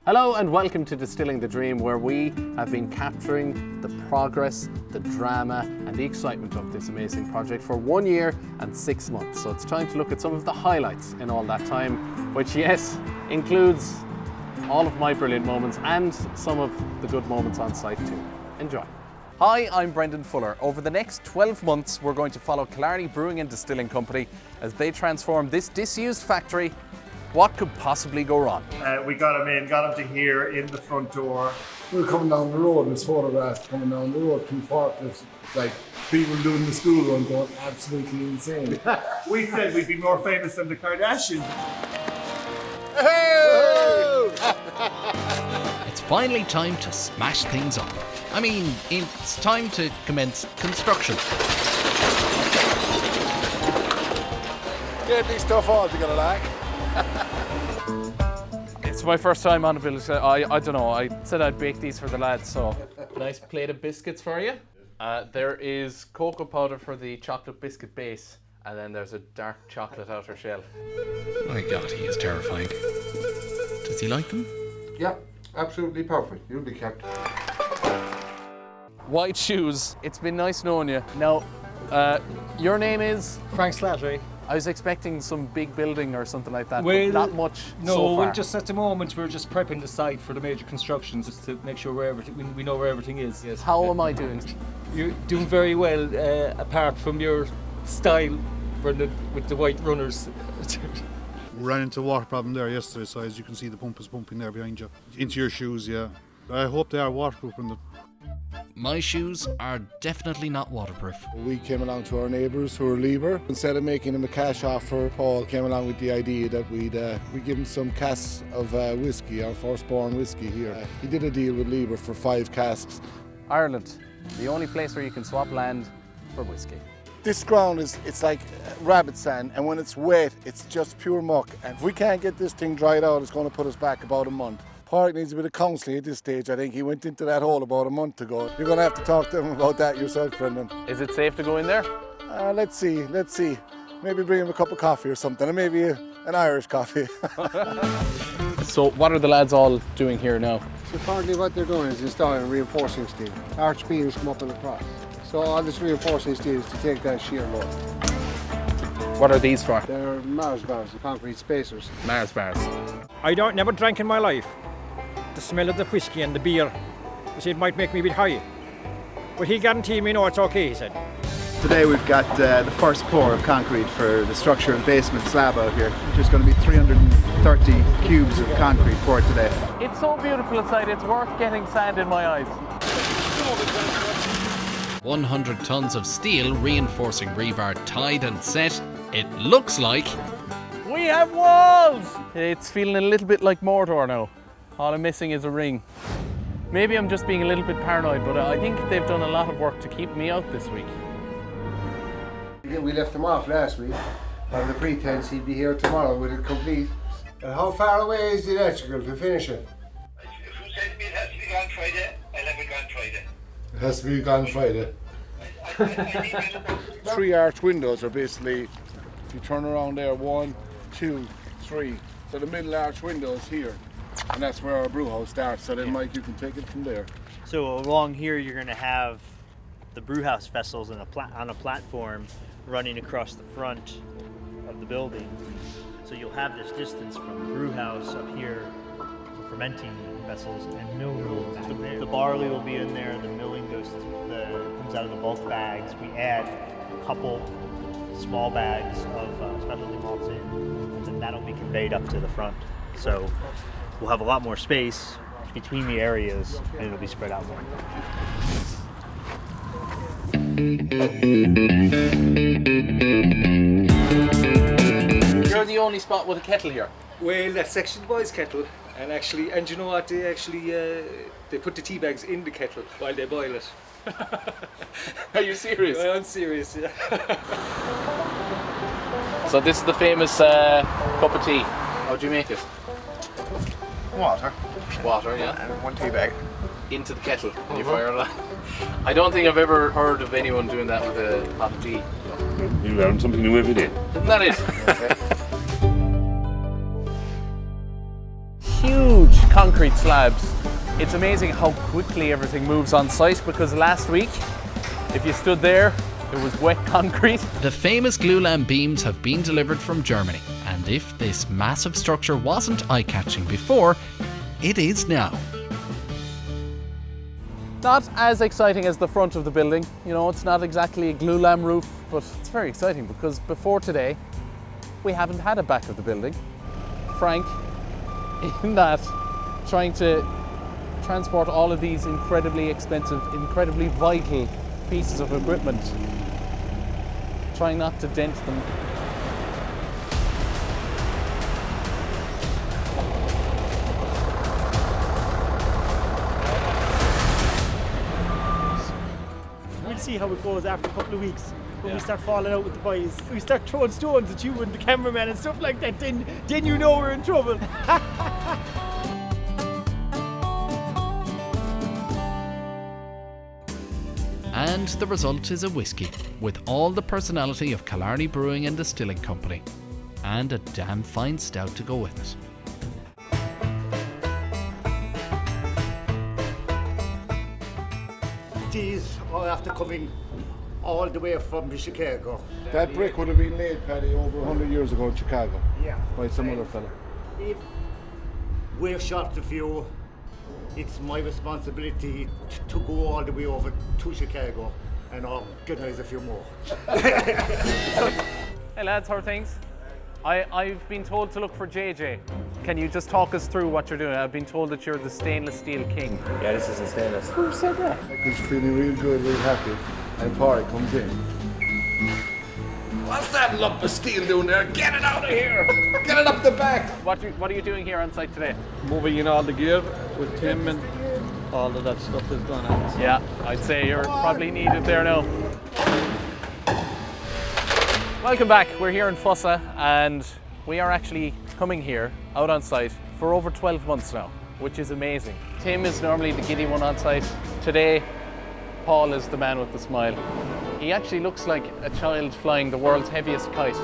Hello and welcome to Distilling the Dream, where we have been capturing the progress, the drama and the excitement of this amazing project for 1 year and 6 months. So it's time to look at some of the highlights in all that time, which yes, includes all of my brilliant moments and some of the good moments on site too. Enjoy. Hi, I'm Brendan Fuller. Over the next 12 months, we're going to follow Killarney Brewing and Distilling Company as they transform this disused factory. What could possibly go wrong? We got him in, got him to here in the front door. We were coming down the road and it's photographed coming down the road, two forklifts, like people doing the school run going absolutely insane. We said we'd be more famous than the Kardashians. It's finally time to smash things up. I mean, it's time to commence construction. Get these stuff on, you're gonna like. It's my first time on a bill. I don't know, I said I'd bake these for the lads, so. Nice plate of biscuits for you. There is cocoa powder for the chocolate biscuit base, and then there's a dark chocolate outer shell. My God, he is terrifying. Does he like them? Yeah, absolutely perfect. You'll be kept. White shoes, it's been nice knowing you. Now, your name is? Frank Slattery. I was expecting some big building or something like that, Well, but not much No, so far. we're just at the moment we're just prepping the site for the major constructions just to make sure we know where everything is. Yes. How am I doing? You're doing very well, apart from your style with the white runners. We ran into a water problem there yesterday, so as you can see the pump is pumping there behind you. Into your shoes, yeah. I hope they are waterproof. My shoes are definitely not waterproof. We came along to our neighbours who are Lieber. Instead of making him a cash offer, Paul came along with the idea that we'd give him some casks of whiskey, our firstborn whiskey here. He did a deal with Lieber for 5 casks. Ireland, the only place where you can swap land for whiskey. This ground it's like rabbit sand, and when it's wet, it's just pure muck. And if we can't get this thing dried out, it's going to put us back about a month. Park needs a bit of counselling at this stage. I think he went into that hole about a month ago. You're going to have to talk to him about that yourself, Brendan. Is it safe to go in there? Let's see. Maybe bring him a cup of coffee or something, and maybe an Irish coffee. So what are the lads all doing here now? So currently what they're doing is installing reinforcing steel. Arch beams come up and across. So all this reinforcing steel is to take that shear load. What are these for? They're Mars bars, the concrete spacers. Mars bars. I never drank in my life. The smell of the whiskey and the beer, he said, might make me a bit high. But he guaranteed me, no, it's okay, he said. Today we've got the first pour of concrete for the structure and basement slab out here. There's going to be 330 cubes of concrete poured today. It's so beautiful inside, it's worth getting sand in my eyes. 100 tons of steel reinforcing rebar tied and set. It looks like We have walls! It's feeling a little bit like Mordor now. All I'm missing is a ring. Maybe I'm just being a little bit paranoid, but I think they've done a lot of work to keep me out this week. We left him off last week on the pretense he'd be here tomorrow with it complete. And how far away is the electrical to finish it? Who said to me it has to be gone Friday? I'll have it gone Friday. It has to be gone Friday. I 3 arch windows are basically, if you turn around there, 1, 2, 3. So the middle arch window is here. And that's where our brew house starts. So then, Mike, you can take it from there. So along here, you're going to have the brew house vessels on a platform running across the front of the building. So you'll have this distance from the brew house up here, the fermenting vessels, and mill room back there. The barley will be in there. The milling comes out of the bulk bags. We add a couple small bags of specialty malts in, and then that'll be conveyed up to the front. So we'll have a lot more space between the areas, and it'll be spread out more. You're the only spot with a kettle here. Well, that's actually the boys' kettle, and you know what? They put the tea bags in the kettle while they boil it. Are you serious? I'm serious, yeah. So this is the famous cup of tea. How do you make it? Water. Water, yeah. And 1 tea bag. Into the kettle and you fire it on. I don't think I've ever heard of anyone doing that with a pot of tea. You learn something new every day. Isn't that it? Huge concrete concrete slabs. It's amazing how quickly everything moves on site, because last week, if you stood there, it was wet concrete. The famous glulam beams have been delivered from Germany, and if this massive structure wasn't eye-catching before, it is now. Not as exciting as the front of the building. You know, it's not exactly a glulam roof, but it's very exciting because before today, we haven't had a back of the building. Frank, in that, trying to transport all of these incredibly expensive, incredibly vital pieces of equipment, trying not to dent them. We'll see how it goes after a couple of weeks. When we start falling out with the boys, we start throwing stones at you and the cameraman and stuff like that, then you know we're in trouble. And the result is a whiskey, with all the personality of Killarney Brewing and Distilling Company, and a damn fine stout to go with it. These are after coming all the way from Chicago. That brick would have been laid, Paddy, over 100 years ago in Chicago. Yeah. By some other fella. If we've shot a few, it's my responsibility to go all the way over to Chicago and organise a few more. Hey lads, how are things? I've been told to look for JJ. Can you just talk us through what you're doing? I've been told that you're the stainless steel king. Yeah, this isn't stainless. Who said that? He's feeling real good, real happy. And Parry comes in. What's that lump of steel doing there? Get it out of here! Get it up the back! What are you doing here on site today? Moving in all the gear with Tim, and all of that stuff is going on. Yeah, I'd say you're probably needed there now. Welcome back. We're here in Fossa, and we are actually coming here out on site for over 12 months now, which is amazing. Tim is normally the giddy one on site. Today, Paul is the man with the smile. He actually looks like a child flying the world's heaviest kite.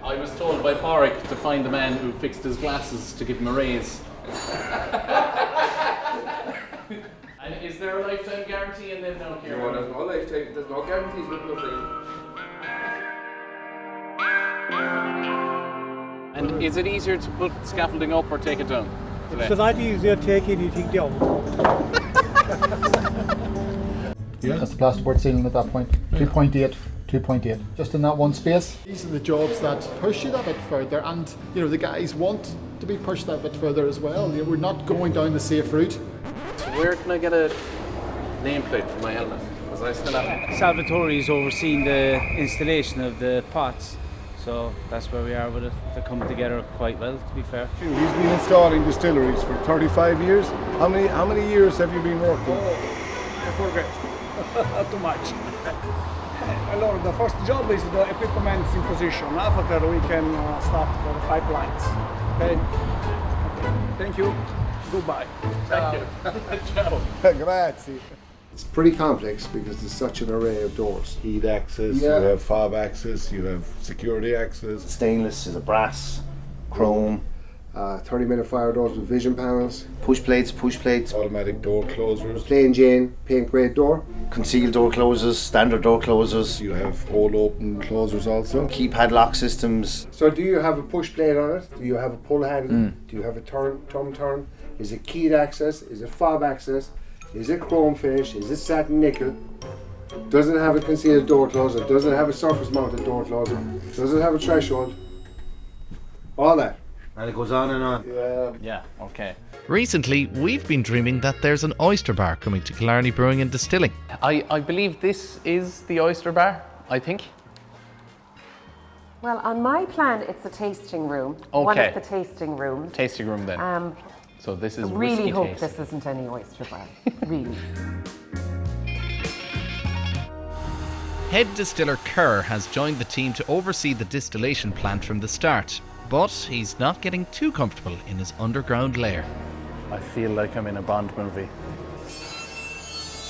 I was told by Pádraig to find the man who fixed his glasses to give him a raise. And is there a lifetime guarantee in them now, Kieran? No, there's no lifetime, there's no guarantees with nothing. And is it easier to put scaffolding up or take it down today? It's a lot easier to take anything down. Yeah, that's the plasterboard ceiling at that point. 2.8, 2.8. Just in that one space. These are the jobs that push you that bit further, and you know the guys want to be pushed that bit further as well. You know, we're not going down the safe route. So where can I get a nameplate for my helmet? Because I still have. Salvatore is overseeing the installation of the pots, so that's where we are with it. They come together quite well, to be fair. He's been installing distilleries for 35 years. How many years have you been working? I forget. Not too much. Allora, the first job is the equipment in position. After that we can start for the pipelines. Okay? Thank you. Goodbye. Thank you. Ciao. Grazie. It's pretty complex because there's such an array of doors. Heat access, you have fob access, you have security access. Stainless is a brass, chrome. 30-minute fire doors with vision panels. Push plates. Automatic door closers. Plain Jane, paint grade door. Concealed door closers, standard door closers. You have all open closers also. Keypad lock systems. So do you have a push plate on it? Do you have a pull handle? Do you have a thumb turn? Is it keyed access? Is it fob access? Is it chrome finish? Is it satin nickel? Does it have a concealed door closer? Does it have a surface mounted door closer? Does it have a threshold? All that. And it goes on and on. Yeah, okay. Recently, we've been dreaming that there's an oyster bar coming to Killarney Brewing and Distilling. I believe this is the oyster bar, I think. Well, on my plan, it's a tasting room. Okay. One of the tasting rooms. Tasting room then. So this is I really whiskey hope taste. this isn't any oyster bar. Really. Head distiller Kerr has joined the team to oversee the distillation plant from the start, but he's not getting too comfortable in his underground lair. I feel like I'm in a Bond movie.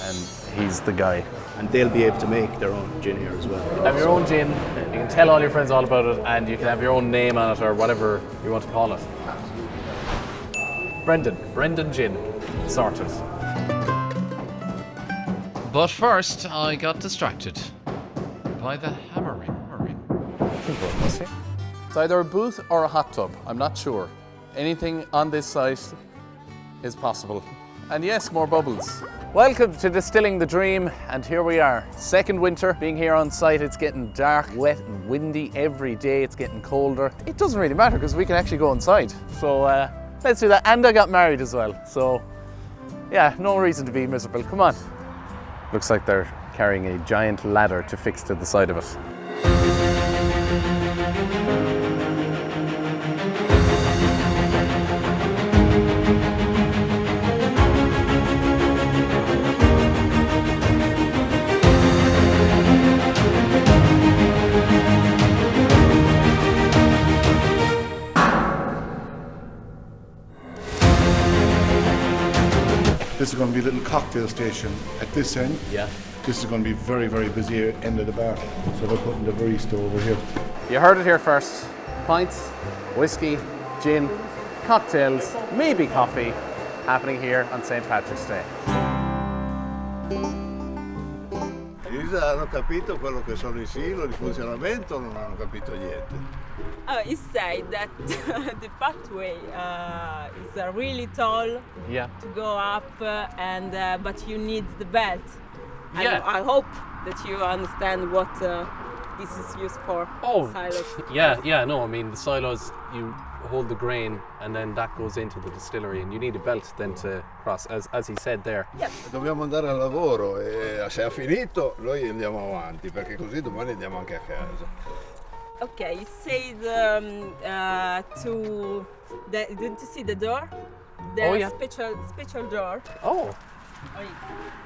and he's the guy. And they'll be able to make their own gin here as well. Have your own gin, you can tell all your friends all about it, and you can have your own name on it or whatever you want to call it. Brendan Gin, sorted. But first, I got distracted by the hammering. It's either a booth or a hot tub, I'm not sure. Anything on this site is possible. And yes, more bubbles. Welcome to Distilling the Dream, and here we are. Second winter, being here on site, it's getting dark, wet and windy every day, it's getting colder. It doesn't really matter because we can actually go inside. So let's do that, and I got married as well. So yeah, no reason to be miserable, come on. Looks like they're carrying a giant ladder to fix to the side of it. This is going to be a little cocktail station at this end. Yeah. This is going to be very, very busy end of the bar. So they're putting the barista over here. You heard it here first. Pints, whiskey, gin, cocktails, maybe coffee, happening here on St. Patrick's Day. Lisa, hanno capito quello che sono i silo, il funzionamento, o non hanno capito niente? He said that the pathway is really tall to go up, and but you need the belt. Yeah. I hope that you understand what this is used for. Oh, silos. yeah, no, I mean the silos, you hold the grain and then that goes into the distillery and you need a belt then to cross, as he said there. Yep. Dobbiamo andare al lavoro e se ha finito noi andiamo avanti perché così domani andiamo anche a casa. Okay, he said didn't you see the door? There's special door. Oh.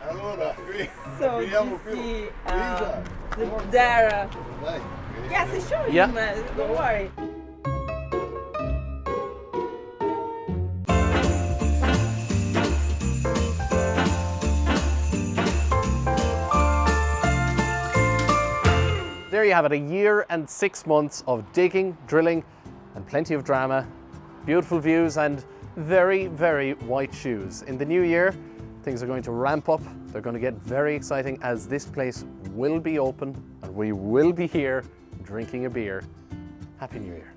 Allora, qui So finiamo you più. see Lisa, there. dai. Yes, I show Yeah. him. Don't worry. There you have it, a year and 6 months of digging, drilling, and plenty of drama, beautiful views and very, very white shoes. In the new year, things are going to ramp up. They're going to get very exciting as this place will be open and we will be here drinking a beer. Happy New Year.